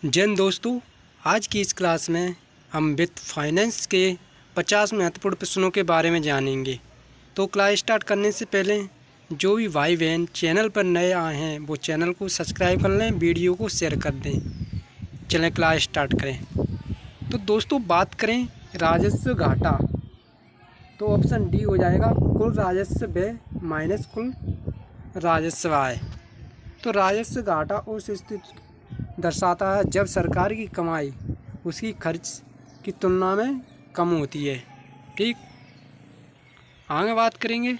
जैन दोस्तों, आज की इस क्लास में हम वित्त फाइनेंस के 50 महत्वपूर्ण प्रश्नों के बारे में जानेंगे। तो क्लास स्टार्ट करने से पहले जो भी भाई बहन चैनल पर नए आए हैं वो चैनल को सब्सक्राइब कर लें, वीडियो को शेयर कर दें। चलें क्लास स्टार्ट करें। तो दोस्तों बात करें राजस्व घाटा, तो ऑप्शन डी हो जाएगा कुल राजस्व व्यय माइनस कुल राजस्व आय। तो राजस्व घाटा उस स्थिति दर्शाता है जब सरकार की कमाई उसकी खर्च की तुलना में कम होती है। ठीक, आगे बात करेंगे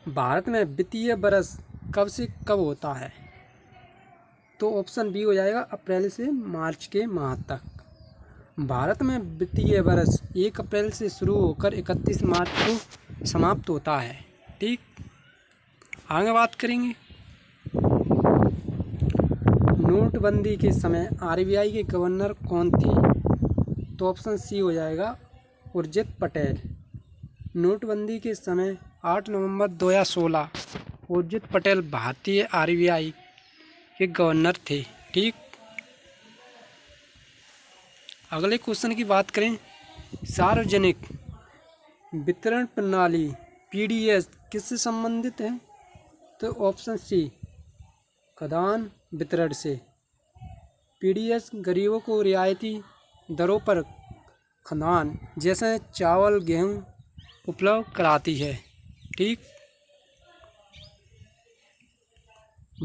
भारत में वित्तीय वर्ष कब से कब होता है। तो ऑप्शन बी हो जाएगा अप्रैल से मार्च के माह तक। भारत में वित्तीय वर्ष 1 अप्रैल से शुरू होकर 31 मार्च को समाप्त होता है। ठीक, आगे बात करेंगे नोटबंदी के समय आरबीआई के गवर्नर कौन थे। तो ऑप्शन सी हो जाएगा उर्जित पटेल। नोटबंदी के समय 8 नवंबर 2016 उर्जित पटेल भारतीय आरबीआई के गवर्नर थे। ठीक, अगले क्वेश्चन की बात करें सार्वजनिक वितरण प्रणाली पीडीएस किससे संबंधित है। तो ऑप्शन सी खाद्यान्न वितरण से। पीडीएस गरीबों को रियायती दरों पर खाद्यान्न जैसे चावल गेहूं उपलब्ध कराती है। ठीक,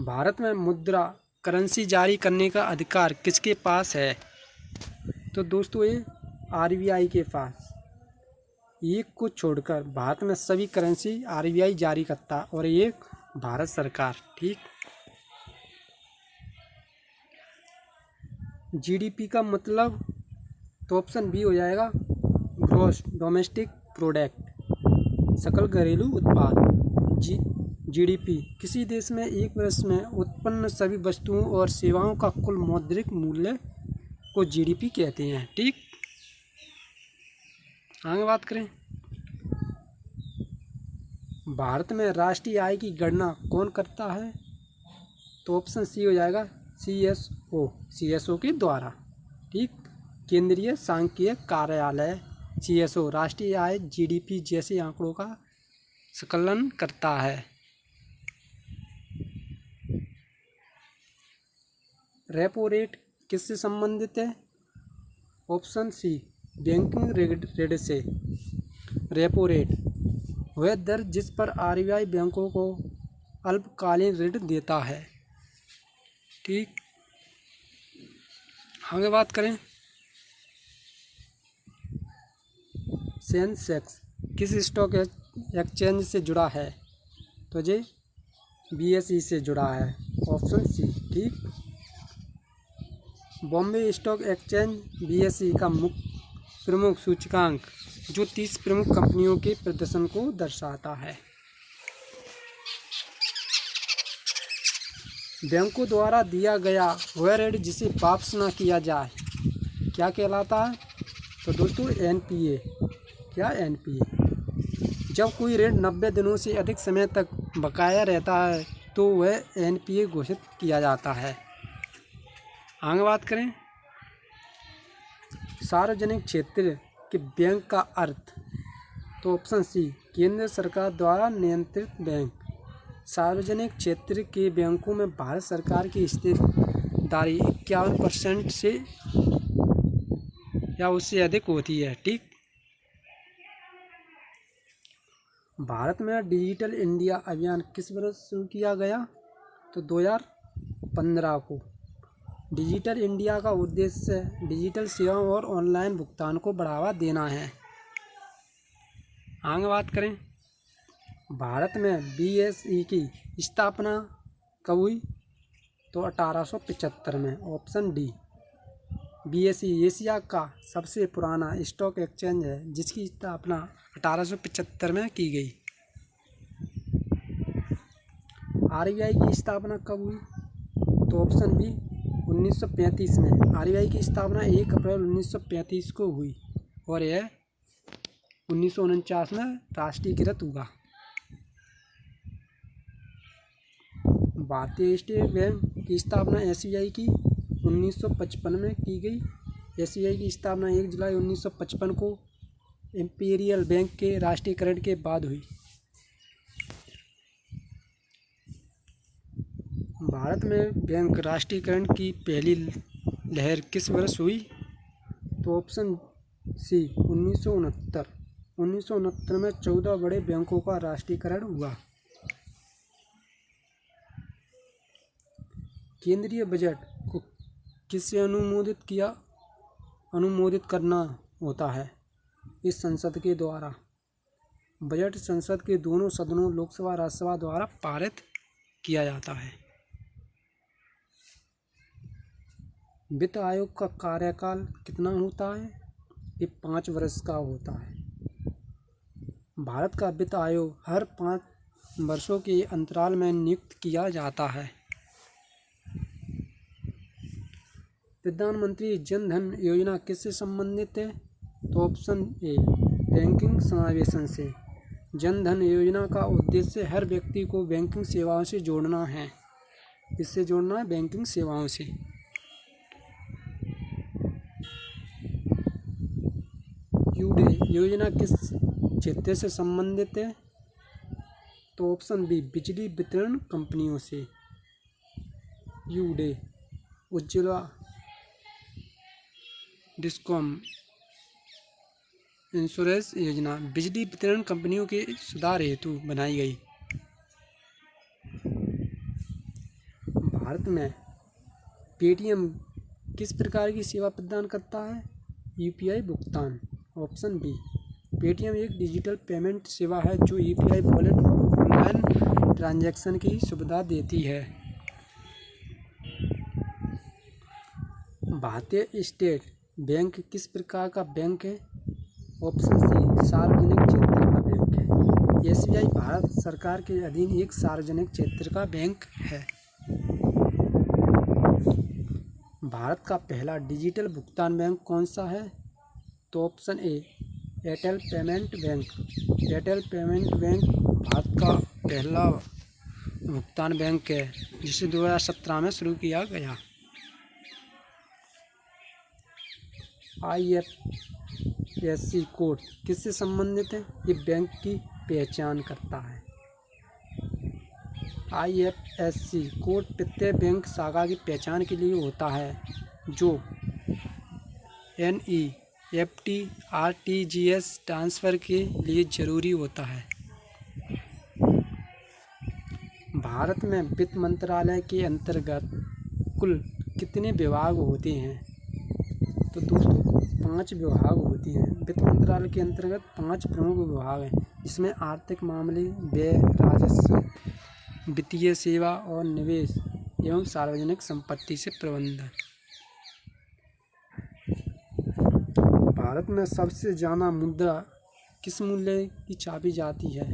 भारत में मुद्रा करेंसी जारी करने का अधिकार किसके पास है। तो दोस्तों ये आरबीआई के पास। एक को छोड़कर भारत में सभी करेंसी आरबीआई जारी करता और एक भारत सरकार। ठीक, जीडीपी का मतलब तो ऑप्शन बी हो जाएगा ग्रॉस डोमेस्टिक प्रोडक्ट, सकल घरेलू उत्पाद। जीडीपी किसी देश में एक वर्ष में उत्पन्न सभी वस्तुओं और सेवाओं का कुल मौद्रिक मूल्य को जीडीपी कहते हैं। ठीक, आगे बात करें भारत में राष्ट्रीय आय की गणना कौन करता है। तो ऑप्शन सी हो जाएगा सीएसओ के द्वारा। ठीक, केंद्रीय सांख्यिकी कार्यालय सीएसओ राष्ट्रीय आय जीडीपी जैसे आंकड़ों का संकलन करता है। रेपो रेट किससे संबंधित है। ऑप्शन सी बैंकिंग रेट से। रेपो रेट वह दर जिस पर आरबीआई बैंकों को अल्पकालीन ऋण देता है। ठीक, आगे बात करें सेंसेक्स किस स्टॉक एक्सचेंज से जुड़ा है। तो ये बीएसई से जुड़ा है। Option C. ठीक, बॉम्बे स्टॉक एक्सचेंज बीएसई का प्रमुख सूचकांक जो 30 प्रमुख कंपनियों के प्रदर्शन को दर्शाता है। बैंकों द्वारा दिया गया वह ऋण जिसे वापस न किया जाए क्या कहलाता है। तो दोस्तों एनपीए। क्या एनपीए। जब कोई ऋण 90 दिनों से अधिक समय तक बकाया रहता है तो वह एनपीए घोषित किया जाता है। आगे बात करें सार्वजनिक क्षेत्र के बैंक का अर्थ। तो ऑप्शन सी केंद्र सरकार द्वारा नियंत्रित बैंक। सार्वजनिक क्षेत्र के बैंकों में भारत सरकार की हिस्सेदारी 51% से या उससे अधिक होती है। ठीक, भारत में डिजिटल इंडिया अभियान किस वर्ष शुरू किया गया। तो 2015 को। डिजिटल इंडिया का उद्देश्य डिजिटल सेवाओं और ऑनलाइन भुगतान को बढ़ावा देना है। आगे बात करें भारत में बीएसई की स्थापना कब हुई। तो 1875 में। Option D. बीएसई एशिया का सबसे पुराना स्टॉक एक्सचेंज है जिसकी स्थापना 1875 में की गई। आरबीआई की स्थापना कब हुई। तो ऑप्शन बी 1935 में। आरबीआई की स्थापना 1 अप्रैल 1935 को हुई और यह 1949 में राष्ट्रीयकृत हुआ। भारतीय स्टेट बैंक की स्थापना एसबीआई की 1955 में की गई। एसबीआई की स्थापना 1 जुलाई 1955 को इंपीरियल बैंक के राष्ट्रीयकरण के बाद हुई। भारत में बैंक राष्ट्रीयकरण की पहली लहर किस वर्ष हुई? तो ऑप्शन सी 1969। 1969 में 14 बड़े बैंकों का राष्ट्रीयकरण हुआ। केंद्रीय बजट को किससे अनुमोदित करना होता है? इस संसद के द्वारा। बजट संसद के दोनों सदनों लोकसभा राज्यसभा द्वारा पारित किया जाता है। वित्त आयोग का कार्यकाल कितना होता है? ये 5 वर्ष का होता है। भारत का वित्त आयोग हर 5 वर्षों के अंतराल में नियुक्त किया जाता है। प्रधानमंत्री जन धन योजना किससे संबंधित है? तो ऑप्शन ए बैंकिंग समावेशन से। जन धन योजना का उद्देश्य हर व्यक्ति को बैंकिंग सेवाओं से जोड़ना है। इससे जोड़ना है बैंकिंग सेवाओं से। यूडे योजना किस क्षेत्र से संबंधित है? तो ऑप्शन बी बिजली वितरण कंपनियों से। यूडे उज्ज्वला डिस्कॉम इंश्योरेंस योजना बिजली वितरण कंपनियों के सुधार हेतु बनाई गई। भारत में पेटीएम किस प्रकार की सेवा प्रदान करता है? यूपीआई भुगतान। ऑप्शन बी पेटीएम एक डिजिटल पेमेंट सेवा है जो यूपीआई वॉलेट और ऑनलाइन ट्रांजैक्शन की सुविधा देती है। भारतीय स्टेट बैंक किस प्रकार का बैंक है? ऑप्शन सी सार्वजनिक क्षेत्र का बैंक है। एसबीआई भारत सरकार के अधीन एक सार्वजनिक क्षेत्र का बैंक है। भारत का पहला डिजिटल भुगतान बैंक कौन सा है? तो option A Airtel payment bank. Airtel payment bank Bharat का पहला भुगतान बैंक है जिसे 2017 में शुरू किया गया। IFSC कोड किससे संबंधित है? ये बैंक की पहचान करता है। IFSC कोड प्रत्येक बैंक शाखा की पहचान के लिए होता है जो NEFT RTGS ट्रांसफ़र के लिए ज़रूरी होता है। भारत में वित्त मंत्रालय के अंतर्गत कुल कितने विभाग होते हैं? तो दोस्तों 5 विभाग होते हैं। वित्त मंत्रालय के अंतर्गत 5 प्रमुख विभाग हैं जिसमें आर्थिक मामले, व्यय, राजस्व, वित्तीय सेवा और निवेश एवं सार्वजनिक संपत्ति से प्रबंधन। भारत में सबसे ज़्यादा मुद्रा किस मूल्य की छापी जाती है?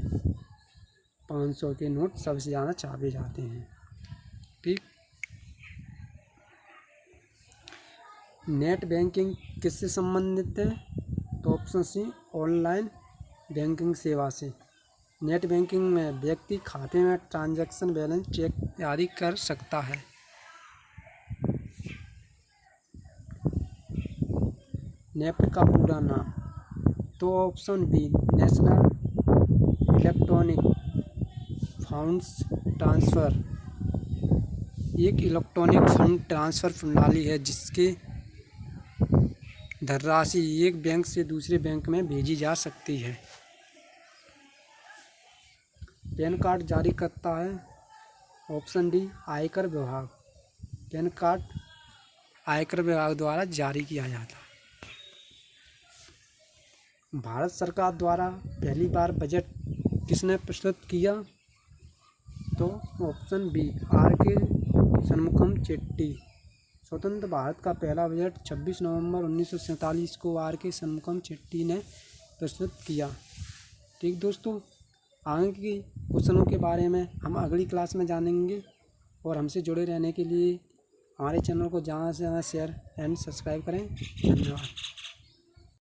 500 के नोट सबसे ज़्यादा छापे जाते हैं। ठीक। नेट बैंकिंग किससे संबंधित है? तो ऑप्शन सी ऑनलाइन बैंकिंग सेवा से। नेट बैंकिंग में व्यक्ति खाते में ट्रांजैक्शन बैलेंस चेक आदि कर सकता है। नेफ्ट का पूरा नाम? तो option B national electronic funds transfer एक इलेक्ट्रॉनिक फंड ट्रांसफ़र प्रणाली है जिसके धनराशि एक बैंक से दूसरे बैंक में भेजी जा सकती है। पैन कार्ड जारी करता है? ऑप्शन डी आयकर विभाग। पैन कार्ड आयकर विभाग द्वारा जारी किया जाता है। भारत सरकार द्वारा पहली बार बजट किसने प्रस्तुत किया? तो option B RK Shanmugam Chetty. स्वतंत्र भारत का पहला बजट 26 नवंबर 1947 को RK शनमुगम चेट्टी ने प्रस्तुत किया। ठीक दोस्तों, आगे के क्वेश्चनों के बारे में हम अगली क्लास में जानेंगे और हमसे जुड़े रहने के लिए हमारे चैनल को ज़्यादा से ज़्यादा शेयर एंड सब्सक्राइब करें। धन्यवाद।